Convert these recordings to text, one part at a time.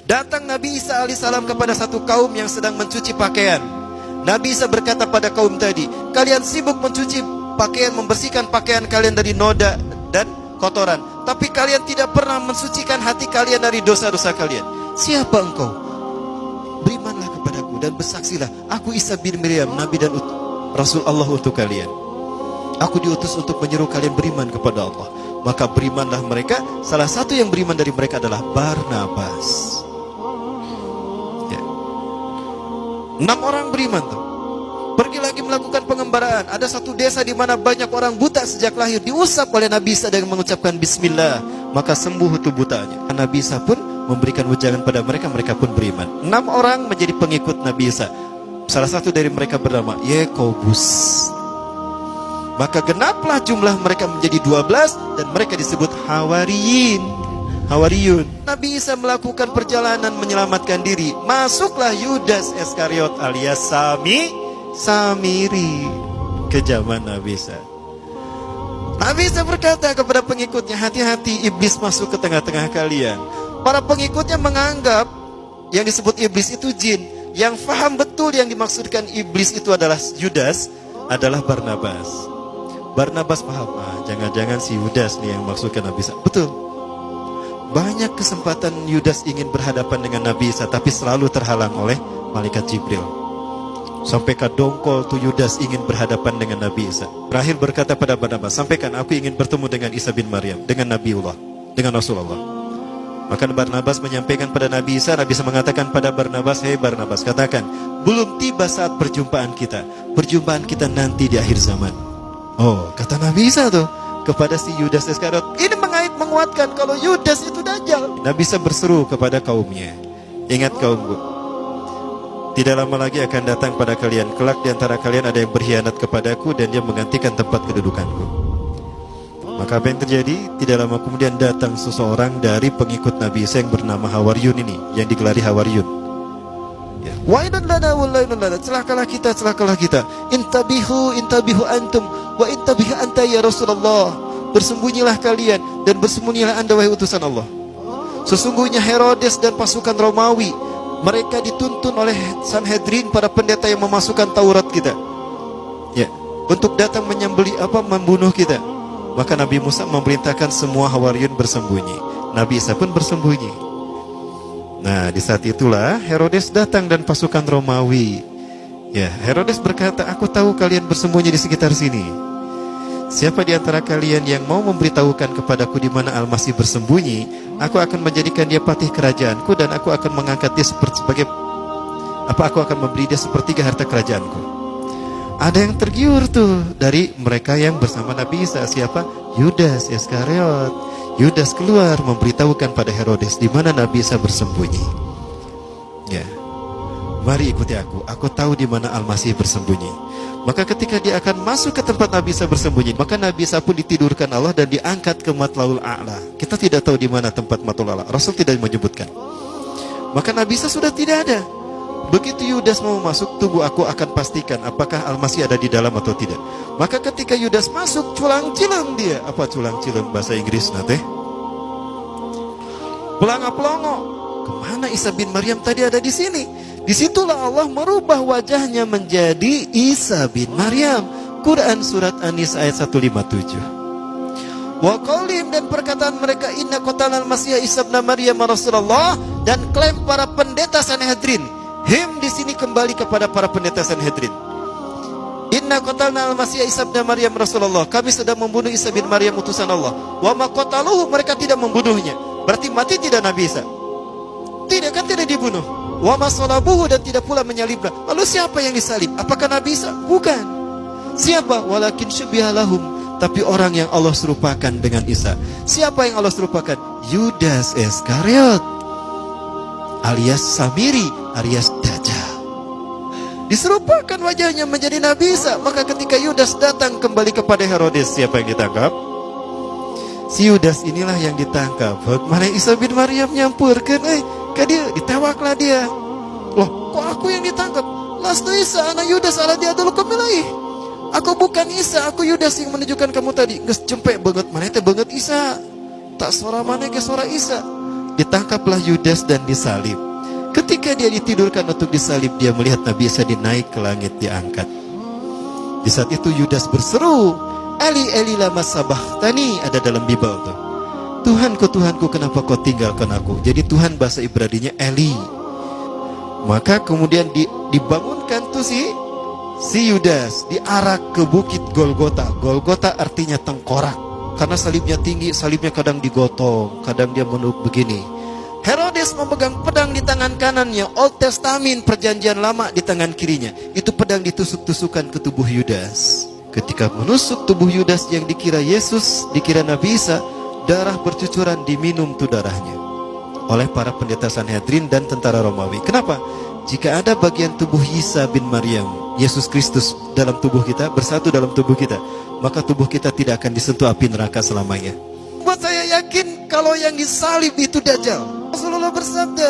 Datang Nabi Isa alaihissalam kepada satu kaum yang sedang mencuci pakaian. Nabi Isa berkata pada kaum tadi, kalian sibuk mencuci pakaian, membersihkan pakaian kalian dari noda dan kotoran, tapi kalian tidak pernah mensucikan hati kalian dari dosa-dosa kalian. Siapa engkau? Berimanlah kepadaku dan bersaksilah, aku Isa bin Maryam, Nabi dan Rasul Allah untuk kalian. Aku diutus untuk menyuruh kalian beriman kepada Allah. Maka berimanlah mereka. Salah satu yang beriman dari mereka adalah Barnabas. 6 orang beriman tuh. Pergi lagi melakukan pengembaraan. Ada satu desa di mana banyak orang buta sejak lahir, diusap oleh Nabi Isa dengan mengucapkan Bismillah, maka sembuh itu butanya. Nabi Isa pun memberikan ujangan pada mereka, mereka pun beriman. 6 orang menjadi pengikut Nabi Isa. Salah satu dari mereka bernama Yakobus. Maka genaplah jumlah mereka menjadi 12 dan mereka disebut Hawariyun. Nabi Isa melakukan perjalanan menyelamatkan diri. Masuklah Yudas Iskariot alias Samiri ke zaman Nabi Isa. Nabi Isa berkata kepada pengikutnya, hati-hati iblis masuk ke tengah-tengah kalian. Para pengikutnya menganggap yang disebut iblis itu jin. Yang faham betul yang dimaksudkan iblis itu adalah Yudas, adalah Barnabas. Barnabas paham, jangan-jangan si Yudas nih yang maksudkan Nabi Isa. Betul. Banyak kesempatan Yudas ingin berhadapan dengan Nabi Isa, tapi selalu terhalang oleh malaikat Jibril. Sampai kadongkol tuh Yudas ingin berhadapan dengan Nabi Isa. Terakhir berkata pada Barnabas, sampaikan aku ingin bertemu dengan Isa bin Maryam, dengan Nabiullah, dengan Rasulullah. Maka Barnabas menyampaikan pada Nabi Isa. Nabi Isa mengatakan pada Barnabas, hei Barnabas, katakan, belum tiba saat perjumpaan kita. Perjumpaan kita nanti di akhir zaman. Oh, kata Nabi Isa tuh kepada si Yudas Iskariot. Ini menguatkan kalau Yudas itu Dajjal. Nabi Isa berseru kepada kaumnya, ingat kaumku, tidak lama lagi akan datang pada kalian kelak di antara kalian ada yang berkhianat kepadaku dan dia menggantikan tempat kedudukanku. Maka apa yang terjadi? Tidak lama kemudian datang seseorang dari pengikut Nabi Isa yang bernama Hawariyun ini, yang digelari Hawariyun. Wailun lana wailun lana, celakalah kita. Intabihu antum wa intabihu anta ya Rasulullah. Bersembunyilah kalian dan bersembunyilah anda wahai utusan Allah. Sesungguhnya Herodes dan pasukan Romawi, mereka dituntun oleh Sanhedrin, para pendeta yang memasukkan Taurat kita, ya, untuk datang membunuh kita. Maka Nabi Musa memerintahkan semua Hawariyun bersembunyi. Nabi Isa pun bersembunyi. Nah, di saat itulah Herodes datang dan pasukan Romawi. Ya, Herodes berkata, aku tahu kalian bersembunyi di sekitar sini. Siapa di antara kalian yang mau memberitahukan kepadaku di mana Al-Masih bersembunyi, aku akan menjadikan dia patih kerajaanku dan aku akan mengangkat dia aku akan memberi dia sepertiga harta kerajaanku. Ada yang tergiur tuh dari mereka yang bersama Nabi Isa. Siapa? Yudas Iskariot. Yudas keluar memberitahukan pada Herodes di mana Nabi Isa bersembunyi. Ya, mari ikuti aku. Aku tahu di mana Al-Masih bersembunyi. Maka ketika dia akan masuk ke tempat Nabi Isa bersembunyi, maka Nabi Isa pun ditidurkan Allah dan diangkat ke Matlaul A'la. Kita tidak tahu di mana tempat Matlaul A'la. Rasul tidak menyebutkan. Maka Nabi Isa sudah tidak ada. Begitu Yudas mau masuk, tunggu aku akan pastikan apakah Al-Masih ada di dalam atau tidak. Maka ketika Yudas masuk, culang-cilang dia. Apa culang-cilang bahasa Inggris nate? Pelanga-pelongo. Kemana Isa bin Maryam tadi ada di sini? Disitulah Allah merubah wajahnya menjadi Isa bin Maryam. Quran surat An-Nisa ayat 157. Wa qaulihim, dan perkataan mereka, inna qatalnal Masih Isa bin Maryam Rasulullah, dan klaim para pendeta Sanhedrin. Him di sini kembali kepada para pendeta Sanhedrin. Inna qatalna al-Masih Isa bin Maryam Rasulullah. Kami sedang membunuh Isa bin Maryam utusan Allah. Wa ma qataluhu, mereka tidak membunuhnya. Berarti mati tidak Nabi Isa? Tidak, kan tidak dibunuh. Wa ma salabuhu, dan tidak pula menyalibnya. Lalu siapa yang disalib? Apakah Nabi Isa? Bukan. Siapa? Walakin syubiha lahum, tapi orang yang Allah serupakan dengan Isa. Siapa yang Allah serupakan? Yudas Iskariot alias Samiri alias Dajjal. Diserupakan wajahnya menjadi Nabi Isa. Maka ketika Yudas datang kembali kepada Herodes, siapa yang ditangkap? Si Yudas inilah yang ditangkap. Mana Isa bin Maryam nyampurkan, ke dia, ditewaklah dia. Loh, kok aku yang ditangkap? Lastu Isa, anak Yudas ala dia dulu kemilai. Aku bukan Isa, aku Yudas yang menunjukkan kamu tadi. Nges cempek banget, mana itu banget Isa. Tak suara mana ke suara Isa. ditangkaplah Yudas dan disalib. Ketika dia ditidurkan untuk disalib, dia melihat Nabi Isa dinaik ke langit, diangkat. Di saat itu Yudas berseru, Eli Eli lama sabachthani, ada dalam Bible tuh. Tuhanku, kenapa kau tinggalkan aku? Jadi Tuhan bahasa Ibraninya Eli. Maka kemudian dibangunkan tuh si Yudas, diarak ke bukit Golgota. Golgota artinya tengkorak, karena salibnya tinggi, salibnya kadang digotong, kadang dia menunduk begini. Herodes memegang pedang di tangan kanannya, Old Testament perjanjian lama di tangan kirinya. Itu pedang ditusuk-tusukan ke tubuh Yudas. Ketika menusuk tubuh Yudas yang dikira Yesus, dikira Nabi Isa, darah bercucuran, diminum tuh darahnya oleh para pendeta Sanhedrin dan tentara Romawi. Kenapa? Jika ada bagian tubuh Isa bin Maryam, Yesus Kristus dalam tubuh kita, bersatu dalam tubuh kita, maka tubuh kita tidak akan disentuh api neraka selamanya. Buat saya yakin kalau yang disalib itu Dajjal. Rasulullah bersabda,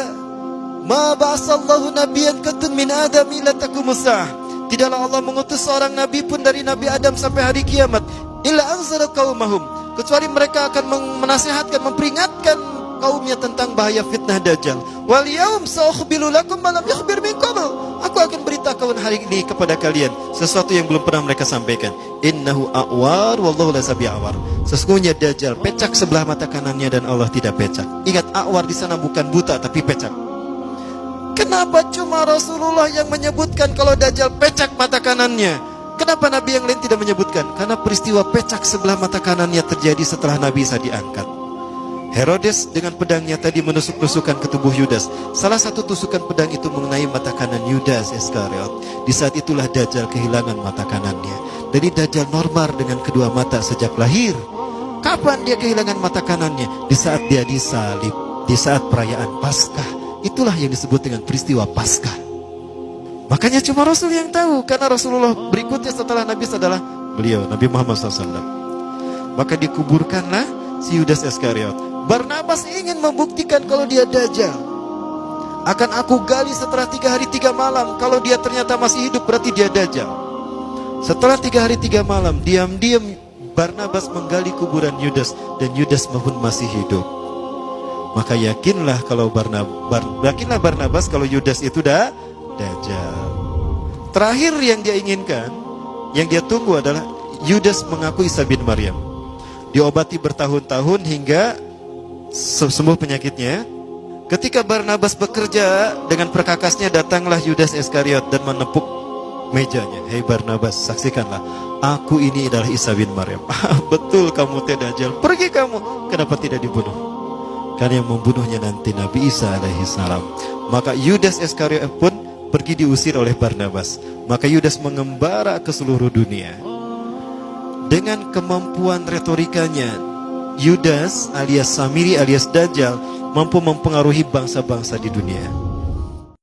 "Ma ba'asallahu nabiyyan qatun min Adam ila taqumusah." Tidaklah Allah mengutus seorang nabi pun dari Nabi Adam sampai hari kiamat, illa anzara qaumahum, kecuali mereka akan menasihatkan, memperingatkan kaumnya tentang bahaya fitnah Dajjal. Wal yaum sa'ukhbiru lakum ma lam yukhbir min qabl. Aku akan beritakan hari ini kepada kalian sesuatu yang belum pernah mereka sampaikan. Innahu a'war wallahu la sabi'awar. Sesungguhnya Dajjal pecak sebelah mata kanannya dan Allah tidak pecak. Ingat, a'war di sana bukan buta tapi pecak. Kenapa cuma Rasulullah yang menyebutkan kalau Dajjal pecak mata kanannya? Kenapa Nabi yang lain tidak menyebutkan? Karena peristiwa pecak sebelah mata kanannya terjadi setelah Nabi Isa diangkat. Herodes dengan pedangnya tadi menusuk-nusukkan ke tubuh Yudas. Salah satu tusukan pedang itu mengenai mata kanan Yudas Iskariot. Di saat itulah Dajjal kehilangan mata kanannya. Jadi Dajjal normal dengan kedua mata sejak lahir. Kapan dia kehilangan mata kanannya? Di saat dia disalib, di saat perayaan Paskah. Itulah yang disebut dengan peristiwa Paskah. Makanya cuma Rasul yang tahu, karena Rasulullah berikutnya setelah Nabi adalah beliau, Nabi Muhammad SAW. Maka dikuburkanlah si Yudas Iskariot. Barnabas ingin membuktikan kalau dia Dajjal. Akan aku gali setelah 3 hari 3 malam. Kalau dia ternyata masih hidup, berarti dia Dajjal. Setelah 3 hari 3 malam, diam-diam Barnabas menggali kuburan Yudas, dan Yudas pun masih hidup. Maka yakinlah Barnabas kalau Yudas itu Dajjal. Terakhir yang dia inginkan, yang dia tunggu adalah Yudas mengaku Isa bin Maryam. Diobati bertahun-tahun hingga sembuh penyakitnya. Ketika Barnabas bekerja dengan perkakasnya, datanglah Yudas Iskariot dan menepuk mejanya. Hei Barnabas, saksikanlah, aku ini adalah Isa bin Maryam. Betul kamu Dajjal, pergi kamu. Kenapa tidak dibunuh? Karena yang membunuhnya nanti Nabi Isa alaihi salam. Maka Yudas Iskariot pun pergi diusir oleh Barnabas. Maka Yudas mengembara ke seluruh dunia. Dengan kemampuan retorikanya, Yudas alias Samiri alias Dajjal mampu mempengaruhi bangsa-bangsa di dunia.